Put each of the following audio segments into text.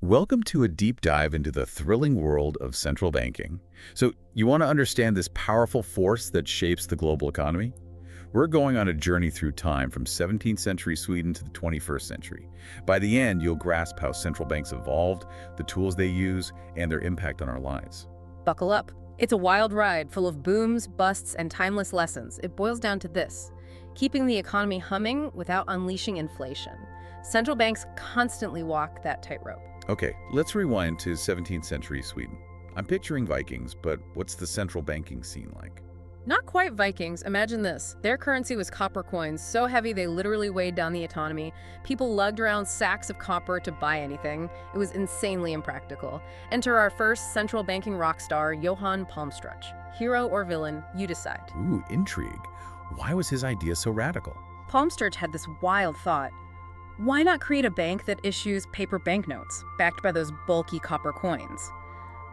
Welcome to a deep dive into the thrilling world of central banking. So, you want to understand this powerful force that shapes the global economy? We're going on a journey through time from 17th century Sweden to the 21st century. By the end, you'll grasp how central banks evolved, the tools they use, and their impact on our lives. Buckle up. It's a wild ride full of booms, busts, and timeless lessons. It boils down to this: keeping the economy humming without unleashing inflation. Central banks constantly walk that tightrope. Okay, let's rewind to 17th century Sweden. I'm picturing Vikings, but what's the central banking scene like? Not quite Vikings. Imagine this. Their currency was copper coins, so heavy they literally weighed down the economy. People lugged around sacks of copper to buy anything. It was insanely impractical. Enter our first central banking rock star, Johann Palmstruch. Hero or villain, you decide. Ooh, intrigue. Why was his idea so radical? Palmstruch had this wild thought. Why not create a bank that issues paper banknotes, backed by those bulky copper coins?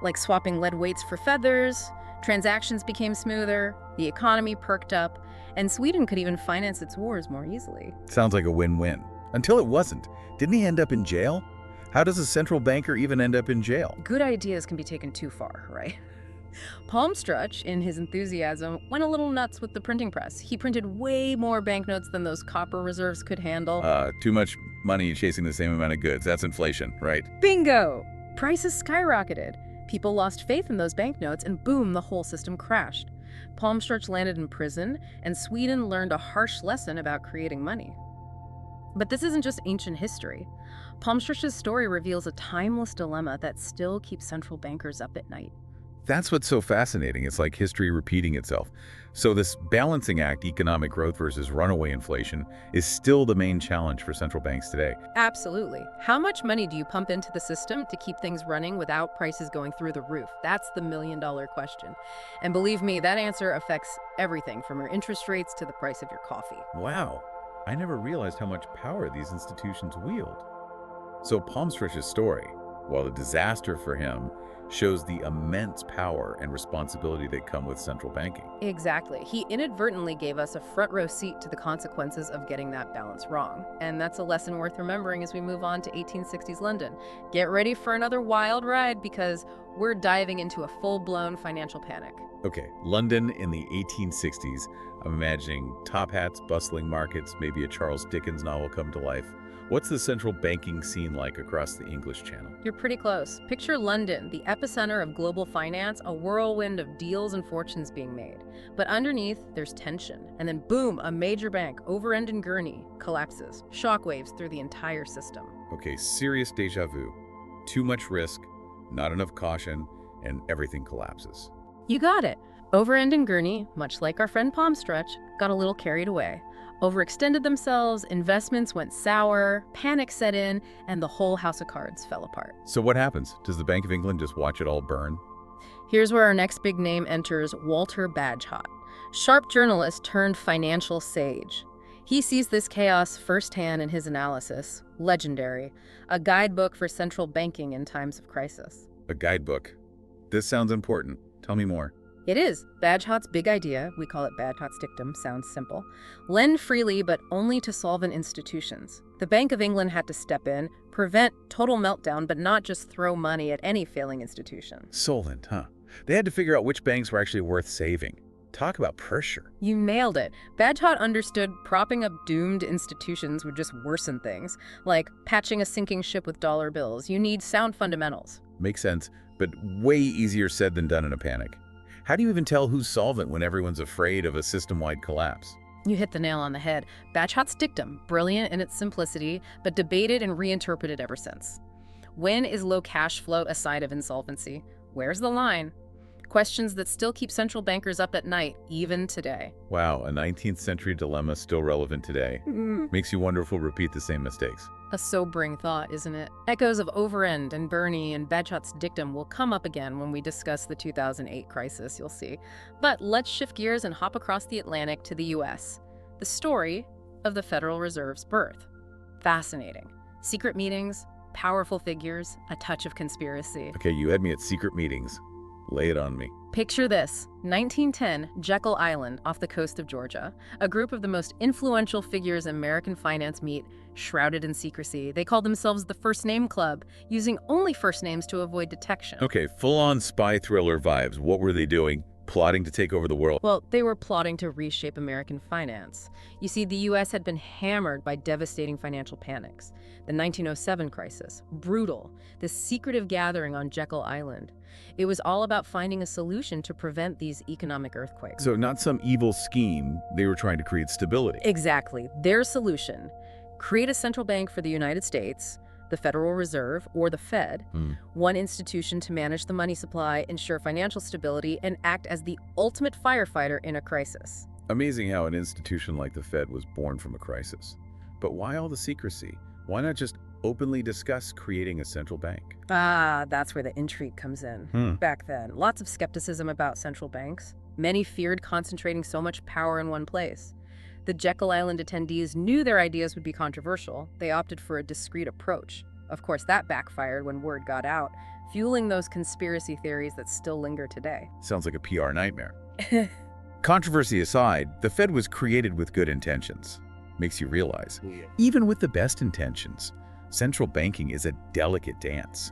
Like swapping lead weights for feathers, transactions became smoother, the economy perked up, and Sweden could even finance its wars more easily. Sounds like a win-win. Until it wasn't. Didn't he end up in jail? How does a central banker even end up in jail? Good ideas can be taken too far, right? Palmstruch, in his enthusiasm, went a little nuts with the printing press. He printed way more banknotes than those copper reserves could handle. Too much money chasing the same amount of goods. That's inflation, right? Bingo! Prices skyrocketed. People lost faith in those banknotes, and boom, the whole system crashed. Palmstruch landed in prison, and Sweden learned a harsh lesson about creating money. But this isn't just ancient history. Palmstruch's story reveals a timeless dilemma that still keeps central bankers up at night. That's what's so fascinating. It's like history repeating itself. So this balancing act, economic growth versus runaway inflation, is still the main challenge for central banks today. Absolutely. How much money do you pump into the system to keep things running without prices going through the roof? That's the million-dollar question. And believe me, that answer affects everything from your interest rates to the price of your coffee. Wow, I never realized how much power these institutions wield. So Palmstruch's story, while a disaster for him, shows the immense power and responsibility that come with central banking. Exactly. He inadvertently gave us a front row seat to the consequences of getting that balance wrong. And that's a lesson worth remembering as we move on to 1860s London. Get ready for another wild ride because we're diving into a full-blown financial panic. Okay, London in the 1860s. I'm imagining top hats, bustling markets, maybe a Charles Dickens novel come to life. What's the central banking scene like across the English Channel? You're pretty close. Picture London, the epicenter of global finance, a whirlwind of deals and fortunes being made. But underneath, there's tension. And then boom, a major bank, Overend and Gurney, collapses. Shockwaves through the entire system. Okay, serious deja vu. Too much risk, not enough caution, and everything collapses. You got it. Overend and Gurney, much like our friend Palmstruch, got a little carried away. Overextended themselves, investments went sour, panic set in, and the whole house of cards fell apart. So what happens? Does the Bank of England just watch it all burn? Here's where our next big name enters: Walter Bagehot. Sharp journalist turned financial sage. He sees this chaos firsthand in his analysis. Legendary. A guidebook for central banking in times of crisis. A guidebook. This sounds important. Tell me more. It is. Bagehot's big idea, we call it Bagehot's dictum, sounds simple. Lend freely, but only to solvent institutions. The Bank of England had to step in, prevent total meltdown, but not just throw money at any failing institution. Solvent, huh? They had to figure out which banks were actually worth saving. Talk about pressure. You nailed it. Bagehot understood propping up doomed institutions would just worsen things, like patching a sinking ship with dollar bills. You need sound fundamentals. Makes sense, but way easier said than done in a panic. How do you even tell who's solvent when everyone's afraid of a system-wide collapse? You hit the nail on the head. Bagehot's dictum, brilliant in its simplicity, but debated and reinterpreted ever since. When is low cash flow a sign of insolvency? Where's the line? Questions that still keep central bankers up at night, even today. Wow, a 19th century dilemma still relevant today. Makes you wonder if we'll repeat the same mistakes. A sobering thought, isn't it? Echoes of Overend and Gurney and Bagehot's dictum will come up again when we discuss the 2008 crisis, you'll see. But let's shift gears and hop across the Atlantic to the US. The story of the Federal Reserve's birth. Fascinating. Secret meetings, powerful figures, a touch of conspiracy. Okay, you had me at secret meetings. Lay it on me. Picture this: 1910, Jekyll Island off the coast of Georgia. A group of the most influential figures in American finance meet, shrouded in secrecy. They called themselves the First Name Club, using only first names to avoid detection. Okay, full-on spy thriller vibes. What were they doing? Plotting to take over the world? Well, they were plotting to reshape American finance. You see, the U.S. had been hammered by devastating financial panics. The 1907 crisis, brutal, this secretive gathering on Jekyll Island. It was all about finding a solution to prevent these economic earthquakes. So not some evil scheme. They were trying to create stability. Exactly. Their solution: create a central bank for the United States, the Federal Reserve, or the Fed, one institution to manage the money supply, ensure financial stability, and act as the ultimate firefighter in a crisis. Amazing how an institution like the Fed was born from a crisis. But why all the secrecy? Why not just openly discuss creating a central bank? Ah, that's where the intrigue comes in. Back then, lots of skepticism about central banks. Many feared concentrating so much power in one place. The Jekyll Island attendees knew their ideas would be controversial. They opted for a discreet approach. Of course, that backfired when word got out, fueling those conspiracy theories that still linger today. Sounds like a PR nightmare. Controversy aside, the Fed was created with good intentions. Makes you realize, even with the best intentions, central banking is a delicate dance.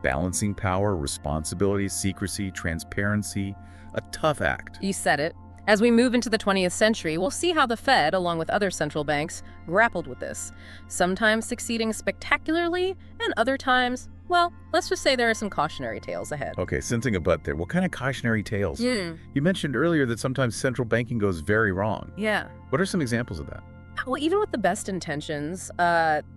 Balancing power, responsibility, secrecy, transparency, a tough act. You said it. As we move into the 20th century, we'll see how the Fed, along with other central banks, grappled with this, sometimes succeeding spectacularly, and other times, well, let's just say there are some cautionary tales ahead. Okay, sensing a butt there. What kind of cautionary tales? You mentioned earlier that sometimes central banking goes very wrong. Yeah. What are some examples of that? Well, even with the best intentions,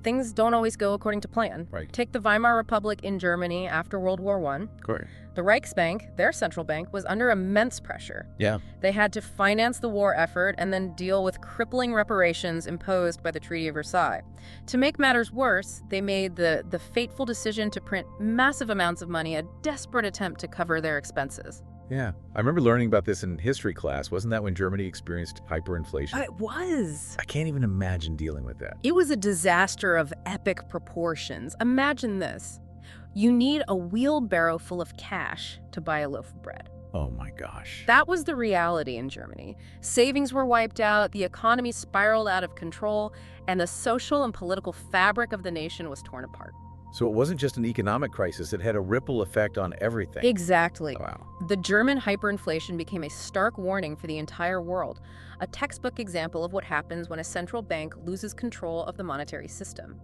things don't always go according to plan. Right. Take the Weimar Republic in Germany after World War I. Correct. The Reichsbank, their central bank, was under immense pressure. Yeah. They had to finance the war effort and then deal with crippling reparations imposed by the Treaty of Versailles. To make matters worse, they made the fateful decision to print massive amounts of money, a desperate attempt to cover their expenses. Yeah. I remember learning about this in history class. Wasn't that when Germany experienced hyperinflation? It was. I can't even imagine dealing with that. It was a disaster of epic proportions. Imagine this. You need a wheelbarrow full of cash to buy a loaf of bread. Oh my gosh. That was the reality in Germany. Savings were wiped out, the economy spiraled out of control, and the social and political fabric of the nation was torn apart. So it wasn't just an economic crisis, it had a ripple effect on everything. Exactly. Wow. The German hyperinflation became a stark warning for the entire world, a textbook example of what happens when a central bank loses control of the monetary system.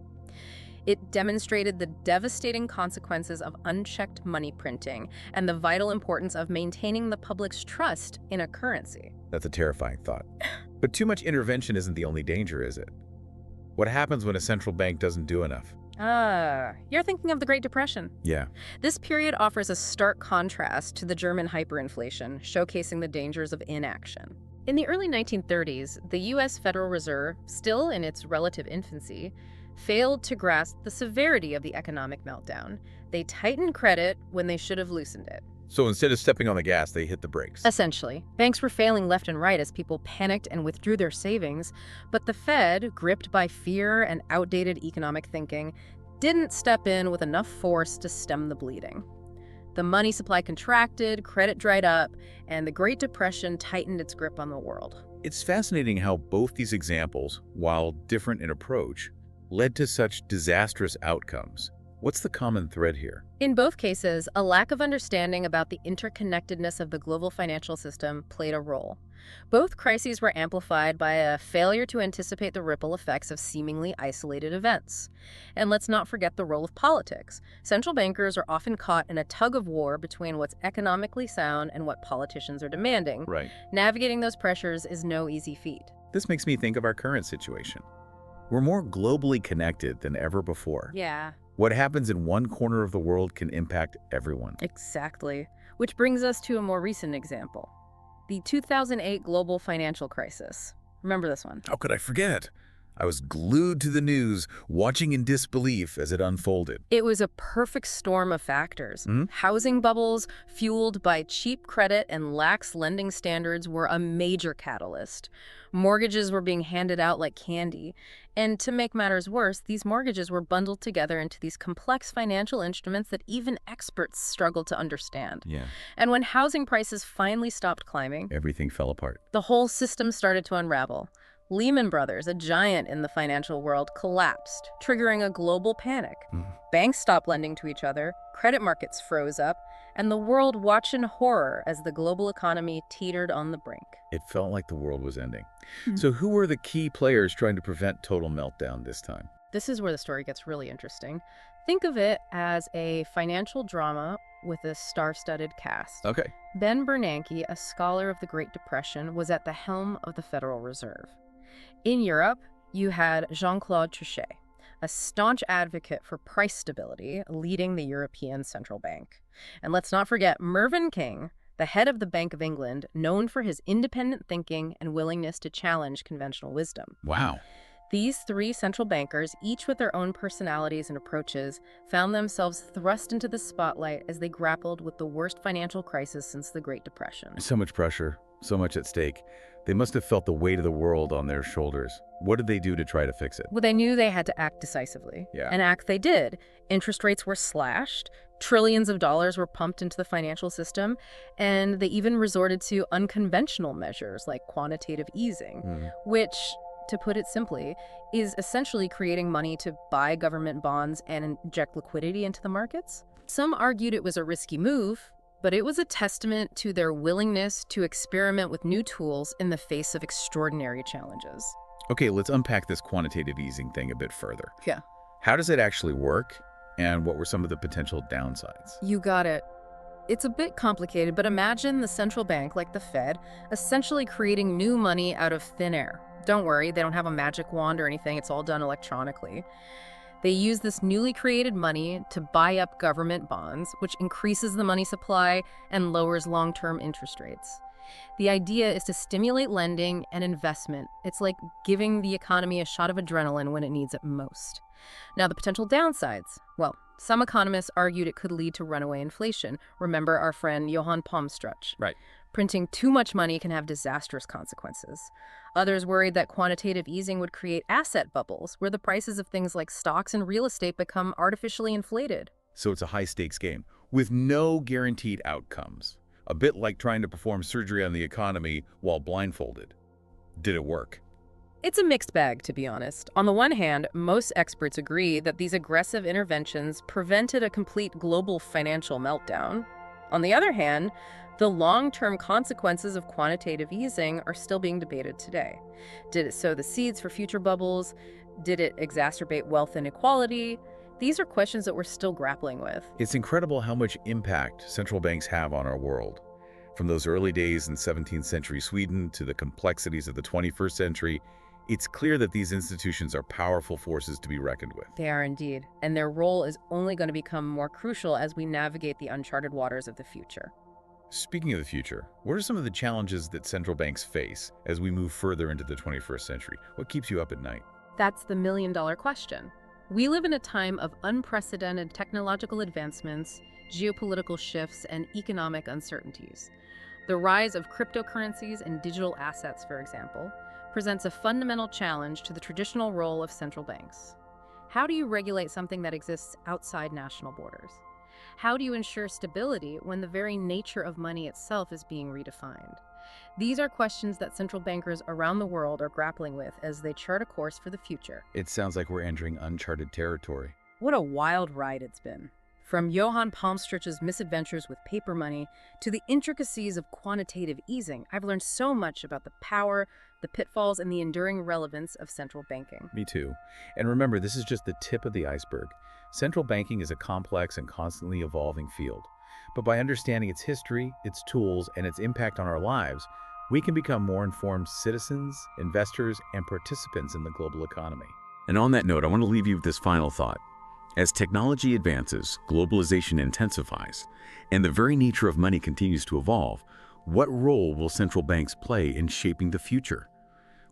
It demonstrated the devastating consequences of unchecked money printing and the vital importance of maintaining the public's trust in a currency. That's a terrifying thought. But too much intervention isn't the only danger, is it? What happens when a central bank doesn't do enough? You're thinking of the Great Depression. Yeah. This period offers a stark contrast to the German hyperinflation, showcasing the dangers of inaction. In the early 1930s, the U.S. Federal Reserve, still in its relative infancy, failed to grasp the severity of the economic meltdown. They tightened credit when they should have loosened it. So instead of stepping on the gas, they hit the brakes. Essentially, banks were failing left and right as people panicked and withdrew their savings, but the Fed, gripped by fear and outdated economic thinking, didn't step in with enough force to stem the bleeding. The money supply contracted, credit dried up, and the Great Depression tightened its grip on the world. It's fascinating how both these examples, while different in approach, led to such disastrous outcomes. What's the common thread here? In both cases, a lack of understanding about the interconnectedness of the global financial system played a role. Both crises were amplified by a failure to anticipate the ripple effects of seemingly isolated events. And let's not forget the role of politics. Central bankers are often caught in a tug-of-war between what's economically sound and what politicians are demanding. Right. Navigating those pressures is no easy feat. This makes me think of our current situation. We're more globally connected than ever before. Yeah. What happens in one corner of the world can impact everyone. Exactly. Which brings us to a more recent example. The 2008 global financial crisis. Remember this one? How could I forget? I was glued to the news, watching in disbelief as it unfolded. It was a perfect storm of factors. Hmm? Housing bubbles, fueled by cheap credit and lax lending standards, were a major catalyst. Mortgages were being handed out like candy. And to make matters worse, these mortgages were bundled together into these complex financial instruments that even experts struggled to understand. Yeah. And when housing prices finally stopped climbing, Everything fell apart. the whole system started to unravel. Lehman Brothers, a giant in the financial world, collapsed, triggering a global panic. Banks stopped lending to each other, credit markets froze up, and the world watched in horror as the global economy teetered on the brink. It felt like the world was ending. So who were the key players trying to prevent total meltdown this time? This is where the story gets really interesting. Think of it as a financial drama with a star-studded cast. Okay. Ben Bernanke, a scholar of the Great Depression, was at the helm of the Federal Reserve. In Europe, you had Jean-Claude Trichet, a staunch advocate for price stability, leading the European Central Bank. And let's not forget Mervyn King, the head of the Bank of England, known for his independent thinking and willingness to challenge conventional wisdom. Wow. These three central bankers, each with their own personalities and approaches, found themselves thrust into the spotlight as they grappled with the worst financial crisis since the Great Depression. So much pressure, so much at stake. They must have felt the weight of the world on their shoulders. What did they do to try to fix it? Well, they knew they had to act decisively. Yeah. And act they did. Interest rates were slashed, trillions of dollars were pumped into the financial system, and they even resorted to unconventional measures like quantitative easing, which, to put it simply, is essentially creating money to buy government bonds and inject liquidity into the markets. Some argued it was a risky move, but it was a testament to their willingness to experiment with new tools in the face of extraordinary challenges. Okay, let's unpack this quantitative easing thing a bit further. Yeah. How does it actually work, and what were some of the potential downsides? You got it. It's a bit complicated, but imagine the central bank, like the Fed, essentially creating new money out of thin air. Don't worry, they don't have a magic wand or anything. It's all done electronically. They use this newly created money to buy up government bonds, which increases the money supply and lowers long-term interest rates. The idea is to stimulate lending and investment. It's like giving the economy a shot of adrenaline when it needs it most. Now, the potential downsides. Well, some economists argued it could lead to runaway inflation. Remember our friend Johann Palmstruch. Right. Printing too much money can have disastrous consequences. Others worried that quantitative easing would create asset bubbles, where the prices of things like stocks and real estate become artificially inflated. So it's a high-stakes game with no guaranteed outcomes. A bit like trying to perform surgery on the economy while blindfolded. Did it work? It's a mixed bag, to be honest. On the one hand, most experts agree that these aggressive interventions prevented a complete global financial meltdown. On the other hand, the long-term consequences of quantitative easing are still being debated today. Did it sow the seeds for future bubbles? Did it exacerbate wealth inequality? These are questions that we're still grappling with. It's incredible how much impact central banks have on our world. From those early days in 17th century Sweden to the complexities of the 21st century, it's clear that these institutions are powerful forces to be reckoned with. They are indeed, and their role is only going to become more crucial as we navigate the uncharted waters of the future. Speaking of the future, what are some of the challenges that central banks face as we move further into the 21st century? What keeps you up at night? That's the million-dollar question. We live in a time of unprecedented technological advancements, geopolitical shifts, and economic uncertainties. The rise of cryptocurrencies and digital assets, for example, presents a fundamental challenge to the traditional role of central banks. How do you regulate something that exists outside national borders? How do you ensure stability when the very nature of money itself is being redefined? These are questions that central bankers around the world are grappling with as they chart a course for the future. It sounds like we're entering uncharted territory. What a wild ride it's been. From Johann Palmstruch's misadventures with paper money to the intricacies of quantitative easing, I've learned so much about the power, the pitfalls, and the enduring relevance of central banking. Me too. And remember, this is just the tip of the iceberg. Central banking is a complex and constantly evolving field. But by understanding its history, its tools, and its impact on our lives, we can become more informed citizens, investors, and participants in the global economy. And on that note, I want to leave you with this final thought. As technology advances, globalization intensifies, and the very nature of money continues to evolve, what role will central banks play in shaping the future?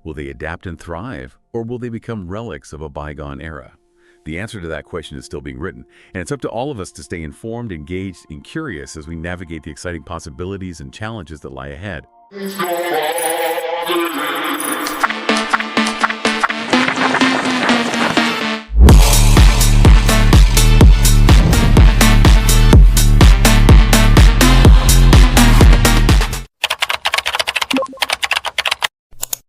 Will they adapt and thrive, or will they become relics of a bygone era? The answer to that question is still being written, and it's up to all of us to stay informed, engaged, and curious as we navigate the exciting possibilities and challenges that lie ahead.